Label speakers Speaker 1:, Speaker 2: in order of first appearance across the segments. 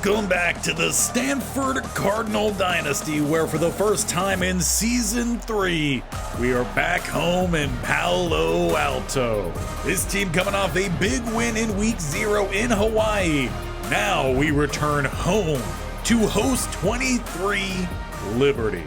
Speaker 1: Welcome back to the Stanford Cardinal Dynasty, where for the first time in Season 3, we are back home in Palo Alto. This team coming off a big win in Week 0 in Hawaii. Now we return home to host 23 Liberty.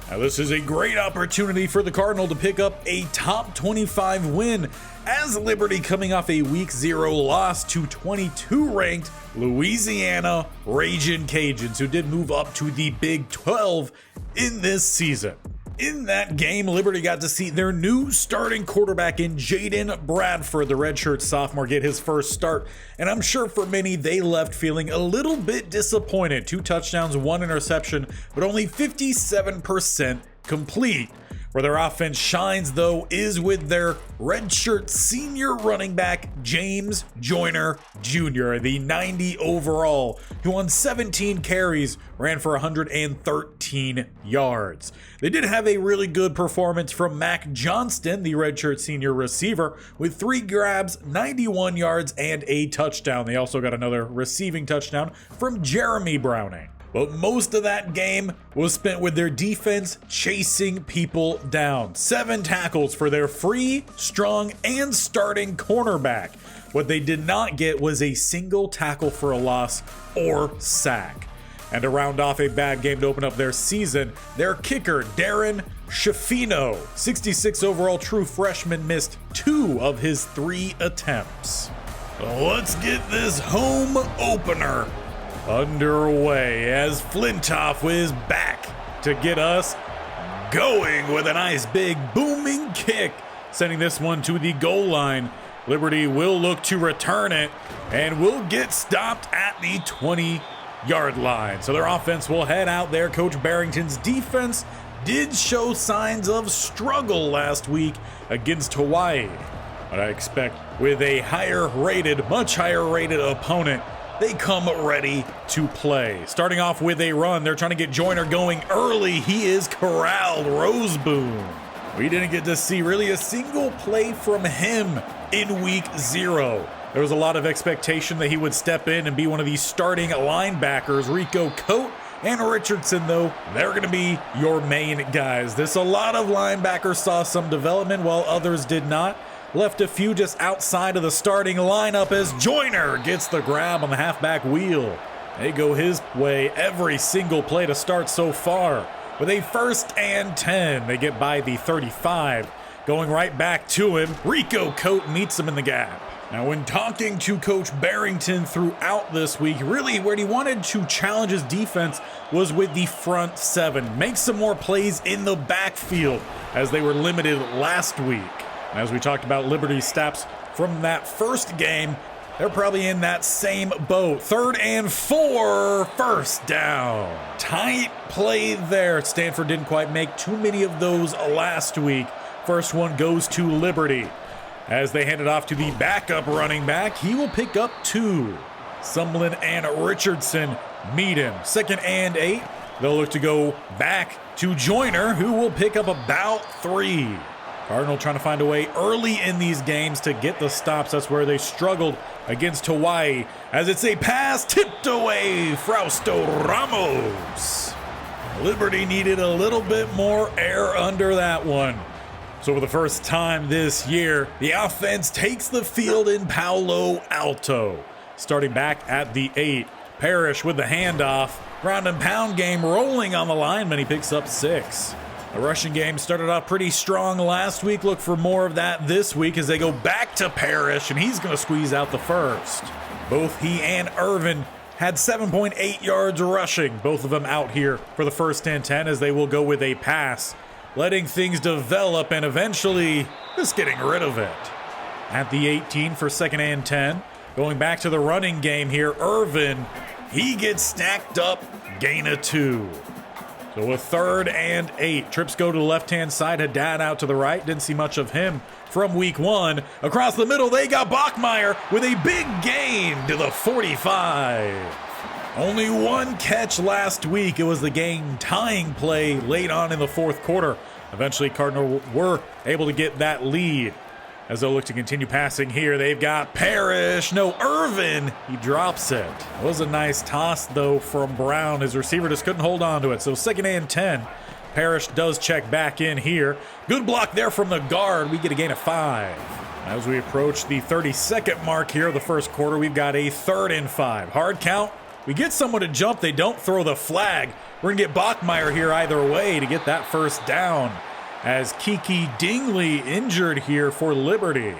Speaker 1: Now this is a great opportunity for the Cardinal to pick up a top 25 win, as Liberty coming off a Week 0 loss to 22-ranked Louisiana Ragin' Cajuns, who did move up to the Big 12 in this season. In that game, Liberty got to see their new starting quarterback in Jaden Bradford, the redshirt sophomore, get his first start, and I'm sure for many they left feeling a little bit disappointed. 2 touchdowns, 1 interception, but only 57% complete. Where their offense shines, though, is with their redshirt senior running back, James Joyner Jr., the 90 overall, who on 17 carries ran for 113 yards. They did have a really good performance from Mac Johnston, the redshirt senior receiver, with 3 grabs, 91 yards, and a touchdown. They also got another receiving touchdown from Jeremy Browning. But most of that game was spent with their defense chasing people down. 7 tackles for their free, strong, and starting cornerback. What they did not get was a single tackle for a loss or sack. And to round off a bad game to open up their season, their kicker, Darren Schifino, 66 overall true freshman, missed 2 of his 3 attempts. Let's get this home opener underway as Flintoff is back to get us going with a nice big booming kick, sending this one to the goal line. Liberty will look to return it and will get stopped at the 20-yard line. So their offense will head out there. Coach Barrington's defense did show signs of struggle last week against Hawaii, but I expect with a much higher rated opponent, they come ready to play. Starting off with a run, they're trying to get Joyner going early. He is corralled. Roseboom. We didn't get to see really a single play from him in Week 0. There was a lot of expectation that he would step in and be one of these starting linebackers. Rico Cote and Richardson, though, they're going to be your main guys. A lot of linebackers saw some development while others did not. Left a few just outside of the starting lineup as Joyner gets the grab on the halfback wheel. They go his way every single play to start so far. With a 1st and 10, they get by the 35. Going right back to him, Rico Cote meets him in the gap. Now, when talking to Coach Barrington throughout this week, really where he wanted to challenge his defense was with the front 7. Make some more plays in the backfield as they were limited last week. As we talked about Liberty's stats from that first game, they're probably in that same boat. 3rd and 4, first down. Tight play there. Stanford didn't quite make too many of those last week. First one goes to Liberty. As they hand it off to the backup running back, he will pick up 2. Sumlin and Richardson meet him. 2nd and 8. They'll look to go back to Joyner, who will pick up about 3. Cardinal trying to find a way early in these games to get the stops. That's where they struggled against Hawaii, as it's a pass tipped away. Frausto Ramos. Liberty needed a little bit more air under that one. So for the first time this year, the offense takes the field in Palo Alto. Starting back at the 8, Parrish with the handoff. Ground and pound game rolling on the lineman. He picks up 6. The rushing game started off pretty strong last week. Look for more of that this week as they go back to Parrish, and he's going to squeeze out the first. Both he and Irvin had 7.8 yards rushing. Both of them out here for the 1st and 10 as they will go with a pass, letting things develop and eventually just getting rid of it. At the 18 for 2nd and 10. Going back to the running game here, Irvin, he gets stacked up, gain of 2. So a 3rd and 8. Trips go to the left-hand side. Haddad out to the right. Didn't see much of him from Week 1. Across the middle, they got Bachmeier with a big gain to the 45. Only 1 catch last week. It was the game-tying play late on in the 4th quarter. Eventually, Cardinal were able to get that lead. As they'll look to continue passing here, they've got Parrish. No, Irvin. He drops it. It was a nice toss, though, from Brown. His receiver just couldn't hold on to it. So 2nd and 10. Parrish does check back in here. Good block there from the guard. We get a gain of 5. As we approach the 30-second mark here of the first quarter, we've got a 3rd and 5. Hard count. We get someone to jump. They don't throw the flag. We're going to get Bachmeier here either way to get that first down, as Kiki Dingley injured here for Liberty.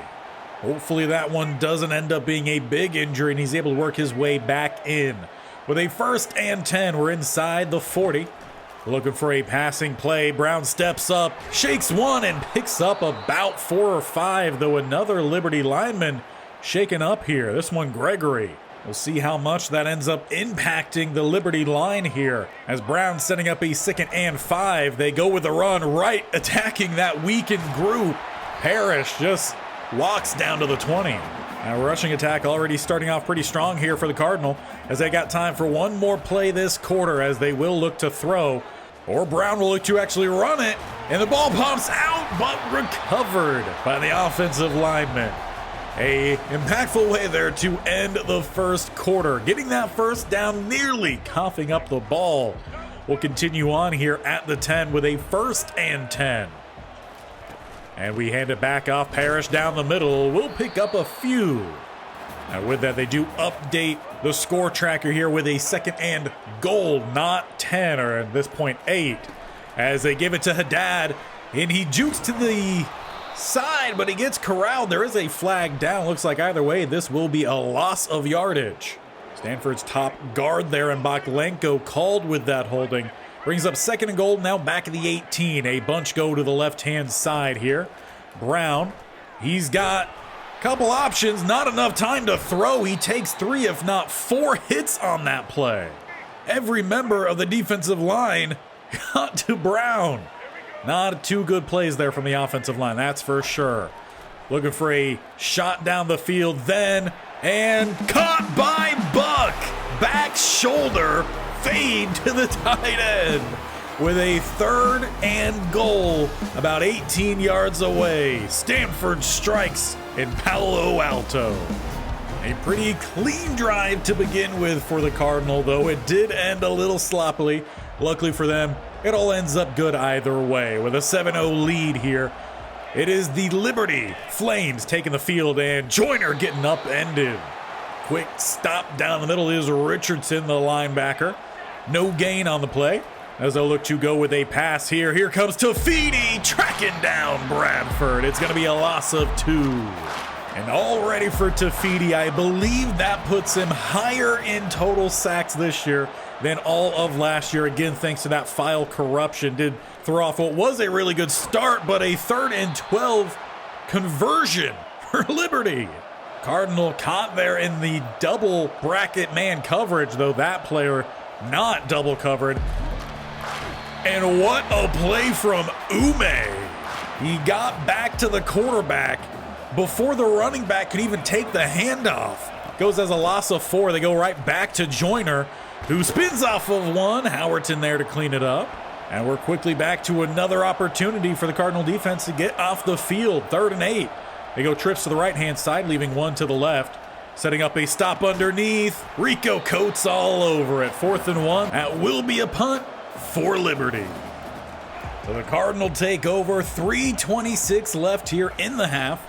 Speaker 1: Hopefully that one doesn't end up being a big injury and he's able to work his way back in. With a 1st and 10, we're inside the 40. Looking for a passing play. Brown steps up, shakes one, and picks up about 4 or 5, though another Liberty lineman shaken up here. This one, Gregory. We'll see how much that ends up impacting the Liberty line here. As Brown setting up a 2nd and 5, they go with the run right, attacking that weakened group. Parrish just walks down to the 20. Now rushing attack already starting off pretty strong here for the Cardinal, as they got time for one more play this quarter, as they will look to throw. Or Brown will look to actually run it, and the ball pops out, but recovered by the offensive lineman. A impactful way there to end the first quarter. Getting that first down, nearly coughing up the ball. We'll continue on here at the 10 with a 1st and 10. And we hand it back off. Parrish down the middle. We'll pick up a few. Now with that, they do update the score tracker here with a 2nd and goal, not 10, or at this point 8. As they give it to Haddad, and he jukes to the side, but he gets corralled. There is a flag down. Looks like either way, this will be a loss of yardage. Stanford's top guard there, and Baklenko called with that holding. Brings up 2nd and goal, now back at the 18. A bunch go to the left-hand side here. Brown, he's got a couple options, not enough time to throw. He takes 3, if not 4 hits on that play. Every member of the defensive line got to Brown. Not 2 good plays there from the offensive line, that's for sure. Looking for a shot down the field then, and caught by Buck. Back shoulder, fade to the tight end. With a 3rd and goal, about 18 yards away. Stanford strikes in Palo Alto. A pretty clean drive to begin with for the Cardinal, though it did end a little sloppily. Luckily for them, it all ends up good either way. With a 7-0 lead here, it is the Liberty Flames taking the field, and Joyner getting upended. Quick stop down the middle is Richardson, the linebacker. No gain on the play, as they'll look to go with a pass here. Here comes Tafiti tracking down Bradford. It's going to be a loss of 2. And already for Tafiti, I believe that puts him higher in total sacks this year than all of last year. Again, thanks to that file corruption. Did throw off what was a really good start, but a 3rd and 12 conversion for Liberty. Cardinal caught there in the double bracket man coverage, though that player not double covered. And what a play from Ume. He got back to the quarterback before the running back could even take the handoff. Goes as a loss of 4. They go right back to Joyner, who spins off of one. Howerton there to clean it up. And we're quickly back to another opportunity for the Cardinal defense to get off the field. 3rd and 8. They go trips to the right-hand side, leaving one to the left. Setting up a stop underneath. Rico Coates all over it. 4th and 1. That will be a punt for Liberty. So the Cardinal take over. 3:26 left here in the half.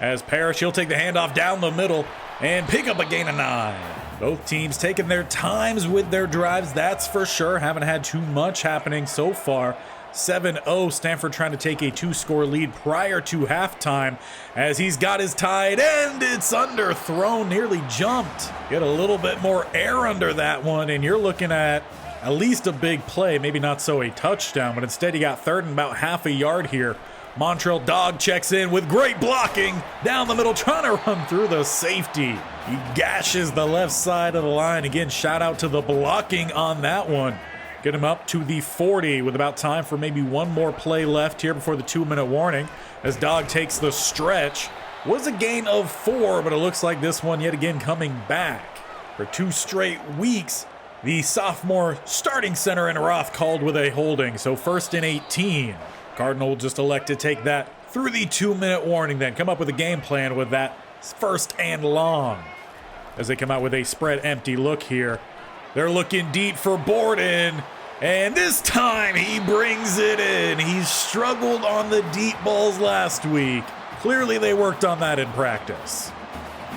Speaker 1: As Parrish, he'll take the handoff down the middle and pick up a gain of 9. Both teams taking their times with their drives, that's for sure. Haven't had too much happening so far. 7-0, Stanford trying to take a 2-score lead prior to halftime, as he's got his tight end. It's underthrown, nearly jumped. Get a little bit more air under that one, and you're looking at least a big play, maybe not so a touchdown, but instead he got 3rd and about half a yard here. Montreal Dog checks in with great blocking down the middle, trying to run through the safety. He gashes the left side of the line. Again, shout out to the blocking on that one. Get him up to the 40 with about time for maybe one more play left here before the 2-minute warning. As Dog takes the stretch. Was a gain of 4, but it looks like this one yet again coming back. For 2 straight weeks, the sophomore starting center in Roth called with a holding. So 1st and 18. Cardinal will just elect to take that through the 2-minute warning then. Come up with a game plan with that first and long. As they come out with a spread empty look here. They're looking deep for Borden. And this time he brings it in. He's struggled on the deep balls last week. Clearly they worked on that in practice.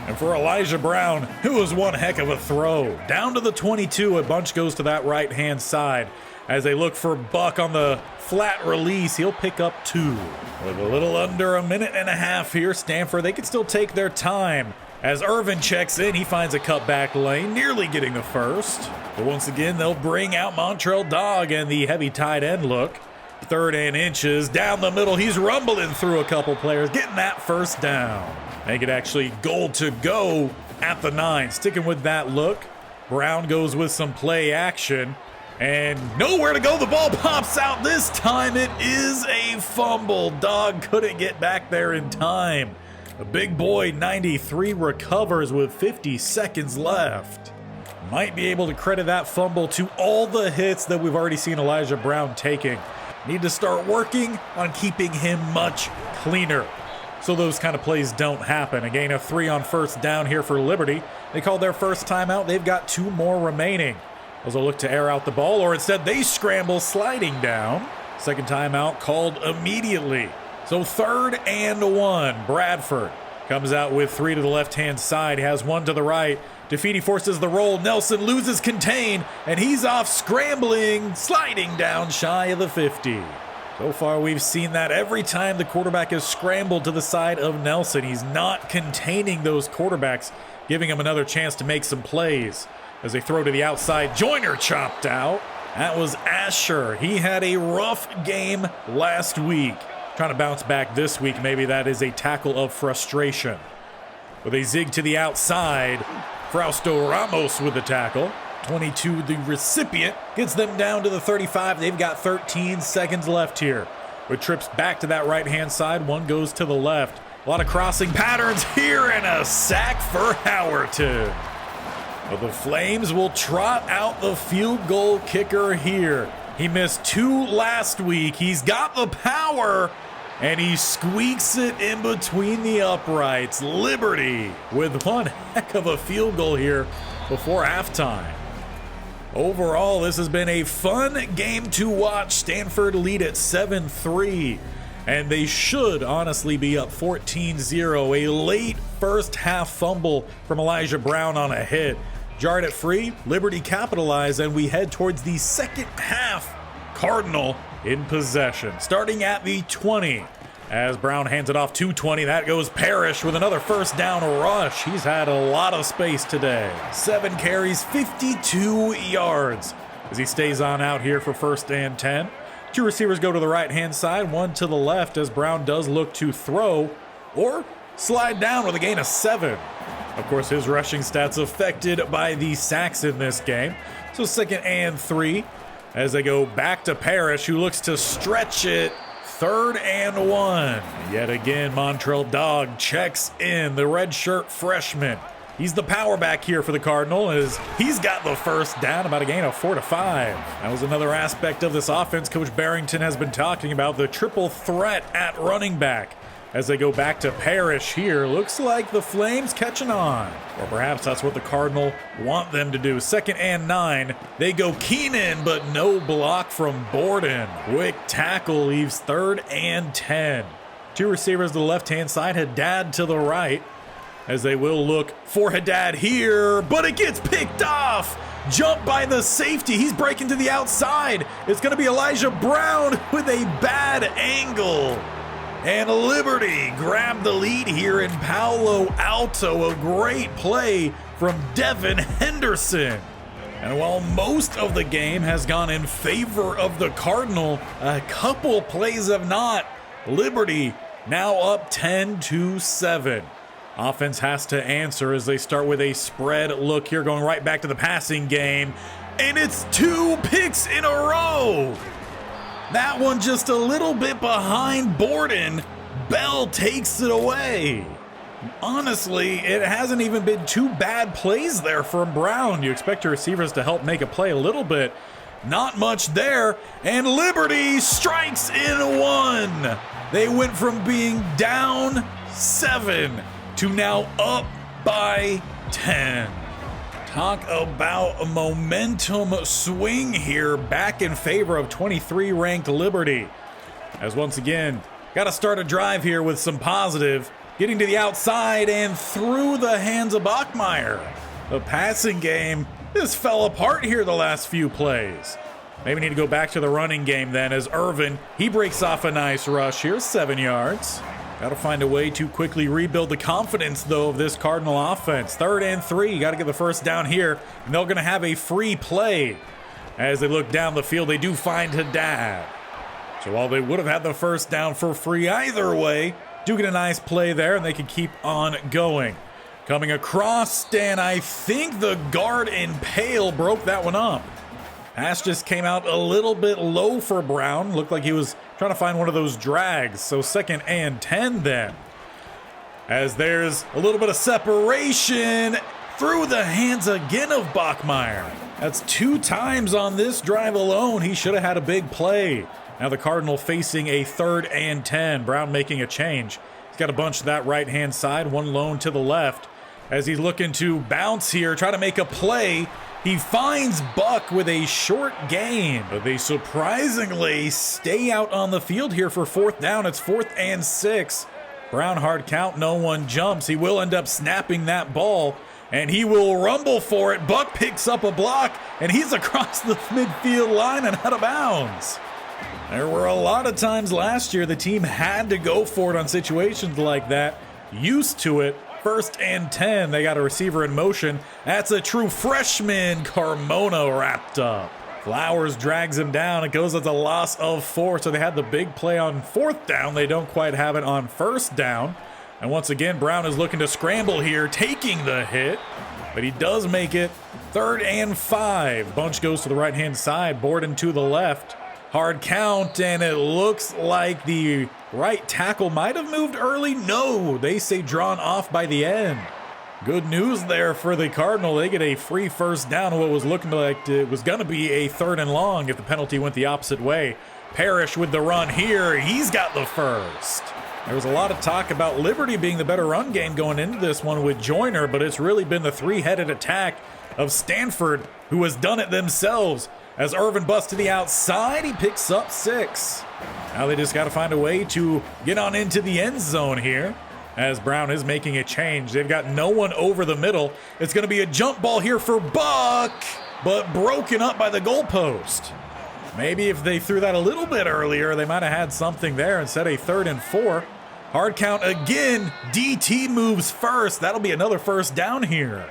Speaker 1: And for Elijah Brown, it was one heck of a throw. Down to the 22, a bunch goes to that right-hand side. As they look for Buck on the flat release, he'll pick up 2. With a little under a minute and a half here, Stanford, they can still take their time. As Irvin checks in, he finds a cutback lane, nearly getting the first. But once again, they'll bring out Montrell Dog and the heavy tight end look. 3rd and inches, down the middle, he's rumbling through a couple players, getting that first down. Make it actually goal to go at the 9. Sticking with that look, Brown goes with some play action. And nowhere to go, the ball pops out. This time it is a fumble. Dog couldn't get back there in time. The big boy, 93, recovers with 50 seconds left. Might be able to credit that fumble to all the hits that we've already seen Elijah Brown taking. Need to start working on keeping him much cleaner so those kind of plays don't happen. A gain of 3 on first down here for Liberty. They called their first timeout. They've got 2 more remaining. As they look to air out the ball, or instead they scramble sliding down. Second timeout called immediately. So 3rd and 1. Bradford comes out with 3 to the left-hand side. He has 1 to the right. Defeaty forces the roll. Nelson loses contain, and he's off scrambling, sliding down shy of the 50. So far, we've seen that every time the quarterback has scrambled to the side of Nelson. He's not containing those quarterbacks, giving him another chance to make some plays. As they throw to the outside, Joyner chopped out. That was Asher. He had a rough game last week. Trying to bounce back this week. Maybe that is a tackle of frustration. With a zig to the outside, Frausto Ramos with the tackle. 22, the recipient, gets them down to the 35. They've got 13 seconds left here. With trips back to that right-hand side, 1 goes to the left. A lot of crossing patterns here and a sack for Howerton. But the Flames will trot out the field goal kicker here. He missed 2 last week. He's got the power, and he squeaks it in between the uprights. Liberty with one heck of a field goal here before halftime. Overall, this has been a fun game to watch. Stanford lead at 7-3, and they should honestly be up 14-0. A late first half fumble from Elijah Brown on a hit jarred it free. Liberty capitalized, and we head towards the second half. Cardinal in possession, starting at the 20. As Brown hands it off to 20, that goes Parrish with another first down rush. He's had a lot of space today. 7 carries, 52 yards. As he stays on out here for 1st and 10. 2 receivers go to the right-hand side, 1 to the left as Brown does look to throw or slide down with a gain of 7. Of course, his rushing stats affected by the sacks in this game. So 2nd and 3 as they go back to Parrish, who looks to stretch it. 3rd and 1. Yet again, Montrell Dog checks in, the redshirt freshman. He's the power back here for the Cardinal as he's got the first down, about a gain of 4 to 5. That was another aspect of this offense Coach Barrington has been talking about, the triple threat at running back. As they go back to Parrish here, looks like the Flames catching on. Or perhaps that's what the Cardinal want them to do. 2nd and 9. They go Keenan, but no block from Borden. Quick tackle leaves 3rd and 10. 2 receivers to the left-hand side, Haddad to the right. As they will look for Haddad here, but it gets picked off. Jump by the safety. He's breaking to the outside. It's going to be Elijah Brown with a bad angle. And Liberty grabbed the lead here in Palo Alto. A great play from Devin Henderson. And while most of the game has gone in favor of the Cardinal, a couple plays have not. Liberty now up 10-7. Offense has to answer as they start with a spread look here, going right back to the passing game. And it's 2 picks in a row. That one just a little bit behind Borden. Bell takes it away. Honestly, it hasn't even been 2 bad plays there from Brown. You expect your receivers to help make a play a little bit. Not much there, and Liberty strikes in one. They went from being down 7 to now up by 10. Talk about a momentum swing here back in favor of 23-ranked Liberty. As once again, got to start a drive here with some positive, getting to the outside and through the hands of Bachmeier. The passing game just fell apart here the last few plays. Maybe need to go back to the running game then, as Irvin, he breaks off a nice rush here, 7 yards. Got to find a way to quickly rebuild the confidence, though, of this Cardinal offense. 3rd and 3, got to get the first down here, and they're going to have a free play. As they look down the field, they do find Haddad. So while they would have had the first down for free either way, do get a nice play there, and they can keep on going. Coming across, and I think the guard in Pale broke that one up. Pass just came out a little bit low for Brown. Looked like he was trying to find one of those drags. So 2nd and 10 then. As there's a little bit of separation through the hands again of Bachmeier. That's 2 times on this drive alone. He should have had a big play. Now the Cardinal facing a 3rd and 10. Brown making a change. He's got a bunch to that right-hand side, one lone to the left. As he's looking to bounce here, try to make a play. He finds Buck with a short gain, but they surprisingly stay out on the field here for 4th down. It's 4th and 6. Brown hard count, no one jumps. He will end up snapping that ball, and he will rumble for it. Buck picks up a block, and he's across the midfield line and out of bounds. There were a lot of times last year the team had to go for it on situations like that. Used to it. 1st and 10, they got a receiver in motion. That's a true freshman. Carmona wrapped up. Flowers drags him down. It goes as a loss of 4, so they had the big play on 4th down. They don't quite have it on 1st down. And once again, Brown is looking to scramble here, taking the hit, but he does make it. 3rd and 5. Bunch goes to the right-hand side, Borden to the left. Hard count, and it looks like the right tackle might have moved early. No, they say drawn off by the end. Good news there for the Cardinal. They get a free first down on what was looking like it was going to be a 3rd and long if the penalty went the opposite way. Parrish with the run here. He's got the first. There was a lot of talk about Liberty being the better run game going into this one with Joyner, but it's really been the 3-headed attack of Stanford who has done it themselves. As Irvin busts to the outside, he picks up 6. Now they just got to find a way to get on into the end zone here. As Brown is making a change. They've got no one over the middle. It's going to be a jump ball here for Buck, but broken up by the goalpost. Maybe if they threw that a little bit earlier, they might have had something there. Instead, a 3rd and 4. Hard count again. DT moves first. That'll be another first down here.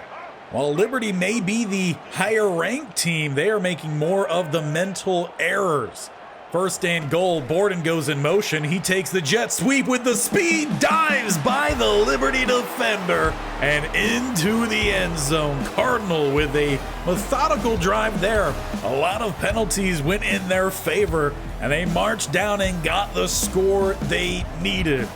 Speaker 1: While Liberty may be the higher-ranked team, they are making more of the mental errors. 1st and goal, Borden goes in motion. He takes the jet sweep with the speed, dives by the Liberty defender, and into the end zone. Cardinal with a methodical drive there. A lot of penalties went in their favor, and they marched down and got the score they needed.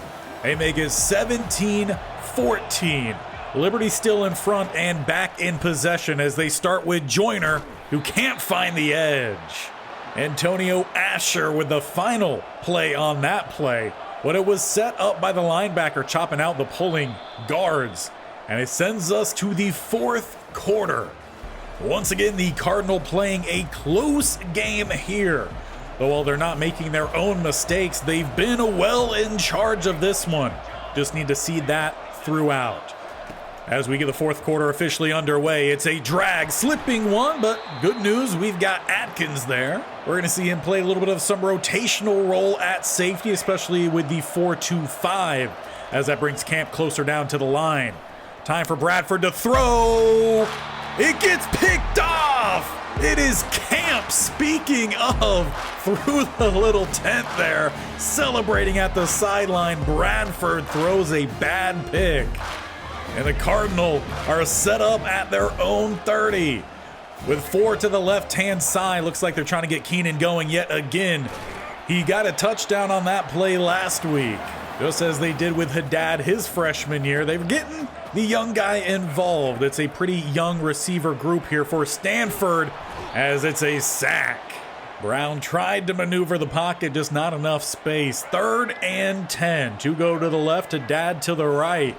Speaker 1: They make it 17-14. Liberty still in front and back in possession as they start with Joyner, who can't find the edge. Antonio Asher with the final play on that play. But it was set up by the linebacker chopping out the pulling guards. And it sends us to the 4th quarter. Once again, the Cardinal playing a close game here. But while they're not making their own mistakes, they've been well in charge of this one. Just need to see that throughout. As we get the 4th quarter officially underway, it's a drag, slipping one, but good news, we've got Atkins there. We're going to see him play a little bit of some rotational role at safety, especially with the 4-2-5, as that brings Camp closer down to the line. Time for Bradford to throw. It gets picked off. It is Camp, speaking of, through the little tent there, celebrating at the sideline. Bradford throws a bad pick. And the Cardinal are set up at their own 30. With 4 to the left-hand side, looks like they're trying to get Keenan going yet again. He got a touchdown on that play last week, just as they did with Haddad his freshman year. They were getting the young guy involved. It's a pretty young receiver group here for Stanford, as it's a sack. Brown tried to maneuver the pocket, just not enough space. 3rd and 10. 2 go to the left, to Dad to the right.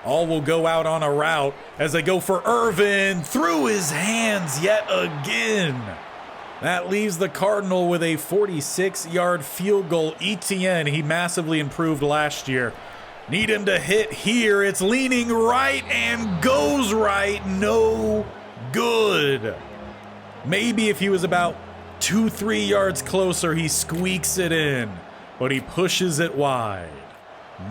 Speaker 1: All will go out on a route as they go for Irvin through his hands yet again. That leaves the Cardinal with a 46-yard field goal. Etienne, he massively improved last year. Need him to hit here. It's leaning right and goes right. No good. Maybe if he was about 2-3 yards closer, he squeaks it in, but he pushes it wide.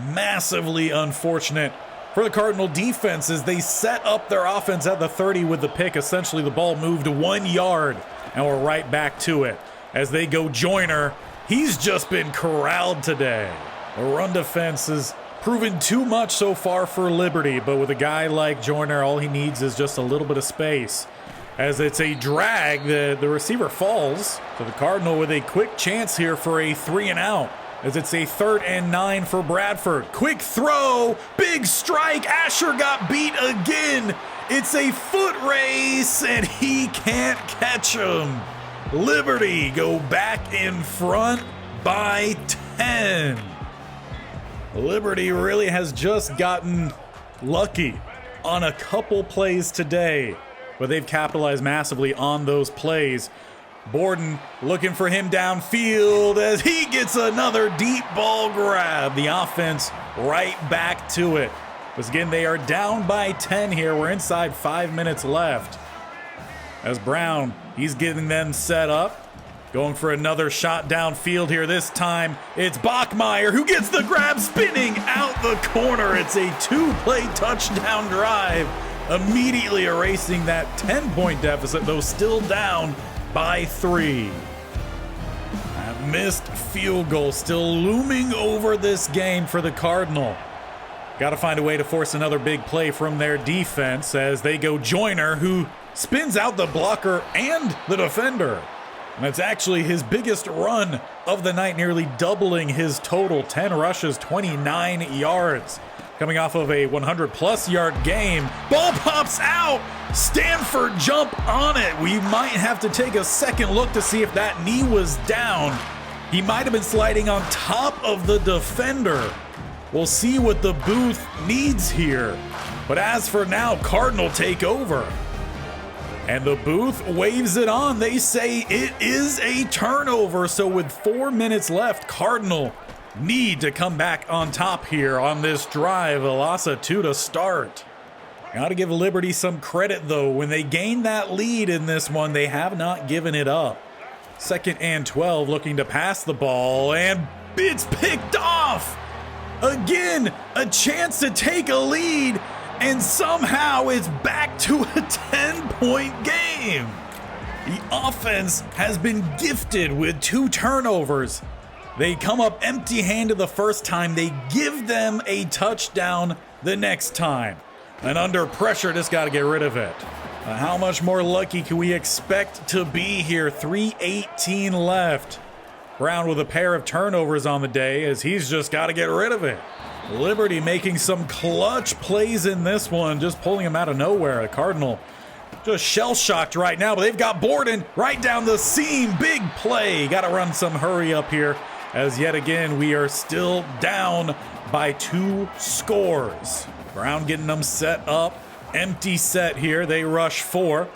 Speaker 1: Massively unfortunate for the Cardinal defense as they set up their offense at the 30 with the pick. Essentially, the ball moved 1 yard, and we're right back to it as they go Joyner. He's just been corralled today. The run defense has proven too much so far for Liberty, but with a guy like Joyner, all he needs is just a little bit of space. As it's a drag, the receiver falls to the Cardinal with a quick chance here for a 3-and-out. As it's a 3rd and 9 for Bradford. Quick throw, big strike. Asher got beat again. It's a foot race, and he can't catch him. Liberty go back in front by 10. Liberty really has just gotten lucky on a couple plays today, but they've capitalized massively on those plays. Borden looking for him downfield as he gets another deep ball grab. The offense right back to it. Because again, they are down by 10 here. We're inside 5 minutes left. As Brown, he's getting them set up. Going for another shot downfield here. This time, it's Bachmeier who gets the grab, spinning out the corner. It's a 2-play touchdown drive, immediately erasing that 10-point deficit, though still down by 3. That missed field goal still looming over this game for the Cardinal. Got to find a way to force another big play from their defense as they go Joyner, who spins out the blocker and the defender. And it's actually his biggest run of the night, nearly doubling his total. 10 rushes, 29 yards. Coming off of a 100-plus yard game. Ball pops out. Stanford jump on it. We might have to take a second look to see if that knee was down. He might have been sliding on top of the defender. We'll see what the booth needs here. But as for now, Cardinal take over. And the booth waves it on. They say it is a turnover. So with 4 minutes left, Cardinal need to come back on top here on this drive. Alasa 2 to start. Got to give Liberty some credit, though. When they gained that lead in this one, they have not given it up. 2nd and 12, looking to pass the ball, and it's picked off. Again, a chance to take a lead, and somehow it's back to a 10-point game. The offense has been gifted with 2 turnovers. They come up empty-handed the first time. They give them a touchdown the next time. And under pressure, just got to get rid of it. How much more lucky can we expect to be here? 3:18 left. Brown with a pair of turnovers on the day as he's just got to get rid of it. Liberty making some clutch plays in this one, just pulling him out of nowhere. A Cardinal just shell-shocked right now, but they've got Borden right down the seam. Big play. Got to run some hurry up here as yet again we are still down by 2 scores. Brown getting them set up. Empty set here. They rush 4.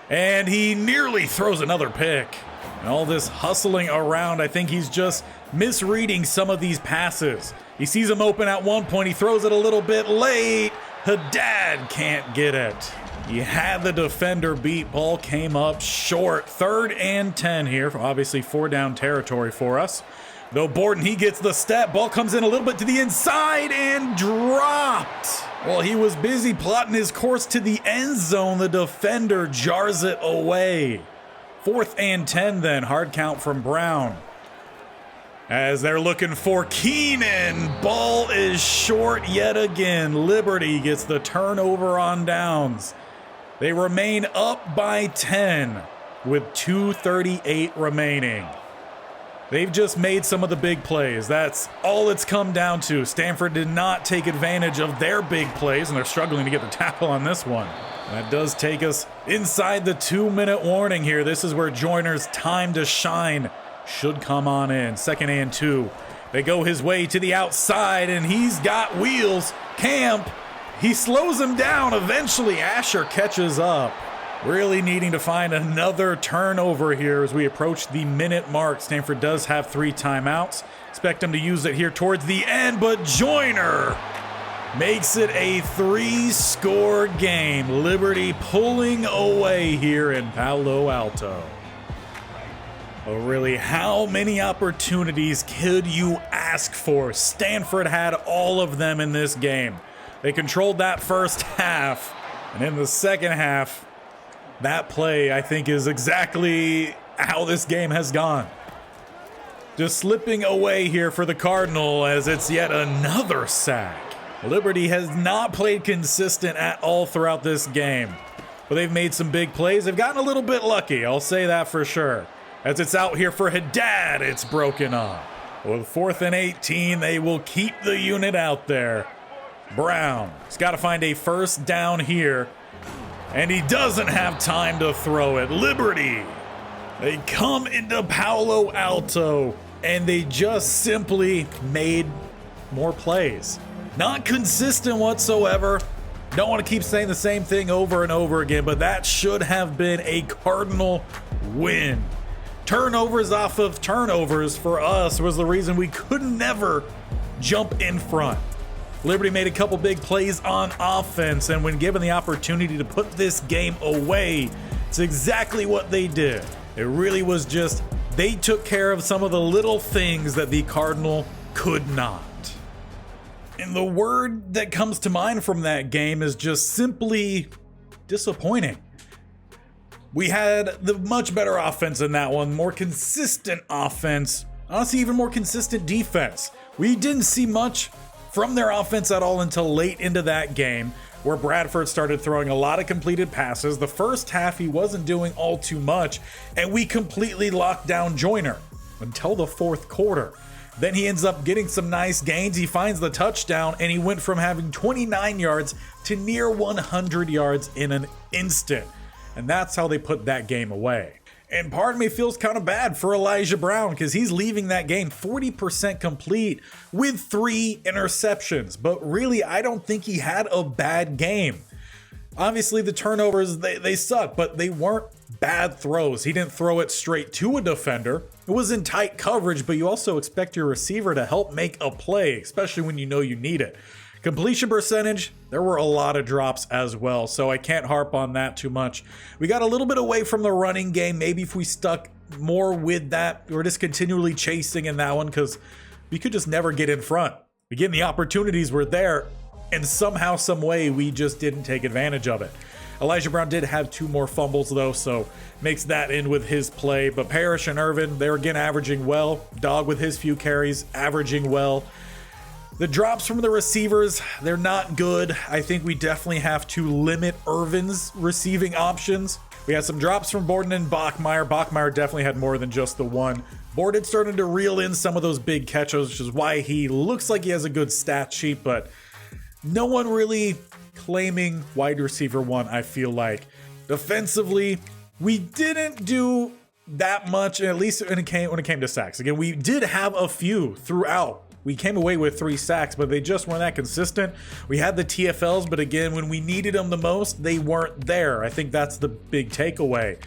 Speaker 1: And he nearly throws another pick. And all this hustling around, I think he's just misreading some of these passes. He sees him open at one point. He throws it a little bit late. Haddad can't get it. He had the defender beat. Ball came up short. 3rd and 10 here. Obviously 4-down territory for us. Though Borden, he gets the step. Ball comes in a little bit to the inside and dropped. Well, he was busy plotting his course to the end zone. The defender jars it away. 4th and 10 then. Hard count from Brown. As they're looking for Keenan. Ball is short yet again. Liberty gets the turnover on downs. They remain up by 10 with 2:38 remaining. They've just made some of the big plays. That's all it's come down to. Stanford did not take advantage of their big plays, and they're struggling to get the tackle on this one. That does take us inside the 2-minute warning here. This is where Joyner's time to shine should come on in. 2nd and 2. They go his way to the outside, and he's got wheels. Camp, he slows him down. Eventually, Asher catches up. Really needing to find another turnover here as we approach the minute mark. Stanford does have 3 timeouts. Expect them to use it here towards the end, but Joyner makes it a 3-score game. Liberty pulling away here in Palo Alto. Oh, really, how many opportunities could you ask for? Stanford had all of them in this game. They controlled that first half, and in the second half, that play, I think, is exactly how this game has gone. Just slipping away here for the Cardinal as it's yet another sack. Liberty has not played consistent at all throughout this game, but they've made some big plays. They've gotten a little bit lucky, I'll say that for sure. As it's out here for Haddad, it's broken up. With 4th and 18, they will keep the unit out there. Brown has got to find a first down here. And he doesn't have time to throw it. Liberty, they come into Palo Alto, and they just simply made more plays. Not consistent whatsoever. Don't want to keep saying the same thing over and over again, but that should have been a Cardinal win. Turnovers off of turnovers for us was the reason we could never jump in front. Liberty made a couple big plays on offense, and when given the opportunity to put this game away, it's exactly what they did. It really was just, they took care of some of the little things that the Cardinal could not. And the word that comes to mind from that game is just simply disappointing. We had the much better offense in that one, more consistent offense, honestly even more consistent defense. We didn't see much from their offense at all until late into that game, where Bradford started throwing a lot of completed passes. The first half, he wasn't doing all too much, and we completely locked down Joyner until the 4th quarter. Then he ends up getting some nice gains. He finds the touchdown, and he went from having 29 yards to near 100 yards in an instant. And that's how they put that game away. And part of me feels kind of bad for Elijah Brown because he's leaving that game 40% complete with 3 interceptions. But really, I don't think he had a bad game. Obviously, the turnovers, they suck, but they weren't bad throws. He didn't throw it straight to a defender. It was in tight coverage, but you also expect your receiver to help make a play, especially when you know you need it. Completion percentage, there were a lot of drops as well, so I can't harp on that too much. We got a little bit away from the running game. Maybe if we stuck more with that, we're just continually chasing in that one because we could just never get in front. Again, the opportunities were there, and somehow, some way, we just didn't take advantage of it. Elijah Brown did have 2 more fumbles, though, so makes that in with his play. But Parrish and Irvin, they're again averaging well. Dog with his few carries, averaging well. The drops from the receivers, they're not good. I think we definitely have to limit Irvin's receiving options. We had some drops from Borden and Bachmeier. Bachmeier definitely had more than just the one. Borden started to reel in some of those big catches, which is why he looks like he has a good stat sheet, but no one really claiming wide receiver 1, I feel like. Defensively, we didn't do that much, at least when it came to sacks. Again, we did have a few throughout. We came away with 3 sacks, but they just weren't that consistent. We had the TFLs, but again, when we needed them the most, they weren't there. I think that's the big takeaway.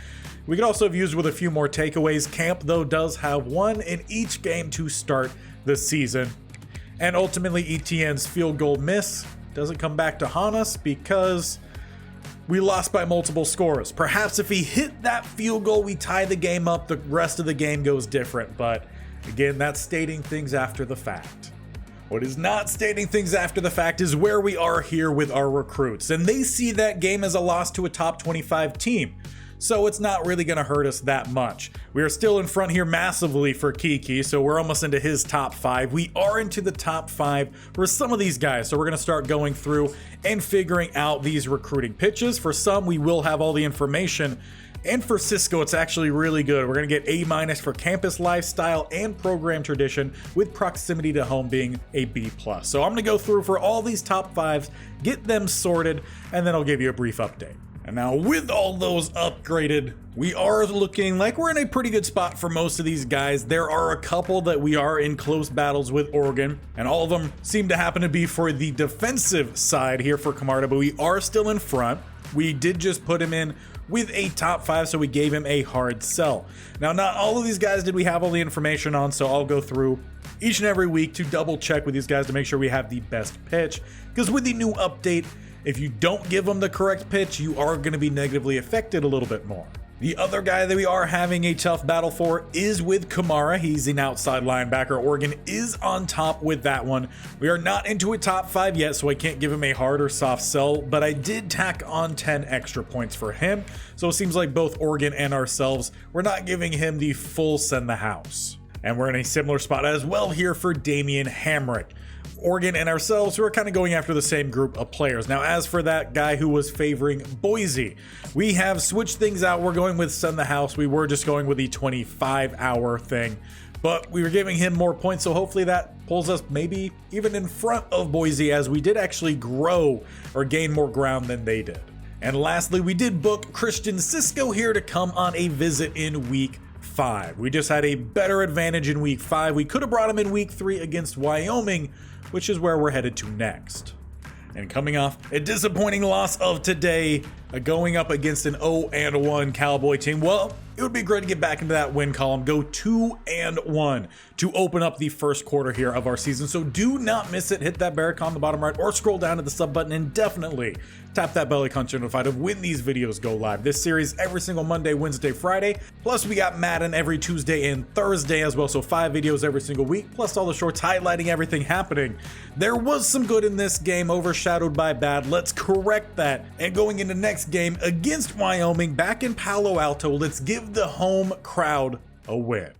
Speaker 1: We could also have used with a few more takeaways. Camp, though, does have 1 in each game to start the season. And ultimately, Etienne's field goal miss doesn't come back to haunt us because we lost by multiple scores. Perhaps if he hit that field goal, we tie the game up, the rest of the game goes different, but again, that's stating things after the fact. What is not stating things after the fact is where we are here with our recruits, and they see that game as a loss to a top 25 team. So it's not really going to hurt us that much. We are still in front here massively for Kiki, so we're almost into his top 5. We are into the top 5 for some of these guys, so we're going to start going through and figuring out these recruiting pitches. For some, we will have all the information And for Cisco, it's actually really good. We're going to get A- for campus lifestyle and program tradition, with proximity to home being a B+. So I'm going to go through for all these top 5s, get them sorted, and then I'll give you a brief update. And now with all those upgraded, we are looking like we're in a pretty good spot for most of these guys. There are a couple that we are in close battles with Oregon, and all of them seem to happen to be for the defensive side here for Camarda, but we are still in front. We did just put him in with a top 5, so we gave him a hard sell. Now, not all of these guys did we have all the information on, so I'll go through each and every week to double check with these guys to make sure we have the best pitch, because with the new update, if you don't give them the correct pitch, you are going to be negatively affected a little bit more. The other guy that we are having a tough battle for is with Kamara. He's an outside linebacker. Oregon is on top with that one. We are not into a top 5 yet, so I can't give him a hard or soft sell, but I did tack on 10 extra points for him. So it seems like both Oregon and ourselves, we're not giving him the full send the house. And we're in a similar spot as well here for Damian Hamrick. Oregon and ourselves, who are kind of going after the same group of players. Now, as for that guy who was favoring Boise, we have switched things out. We're going with send the house. We were just going with the 25-hour thing, but we were giving him more points, so hopefully that pulls us maybe even in front of Boise, as we did actually grow or gain more ground than they did. And lastly, we did book Christian Cisco here to come on a visit in week 5. We just had a better advantage in week 5. We could have brought him in week 3 against Wyoming, which is where we're headed to next. And coming off a disappointing loss of today, going up against an 0-1 Cowboy team, well, it would be great to get back into that win column, go 2-1 to open up the first quarter here of our season. So do not miss it. Hit that bell icon on the bottom right, or scroll down to the sub button, and definitely tap that bell icon to notified of when these videos go live. This series every single Monday, Wednesday, Friday. Plus we got Madden every Tuesday and Thursday as well. So 5 videos every single week, plus all the shorts highlighting everything happening. There was some good in this game, overshadowed by bad. Let's correct that. And going into next game against Wyoming back in Palo Alto, let's give the home crowd a win.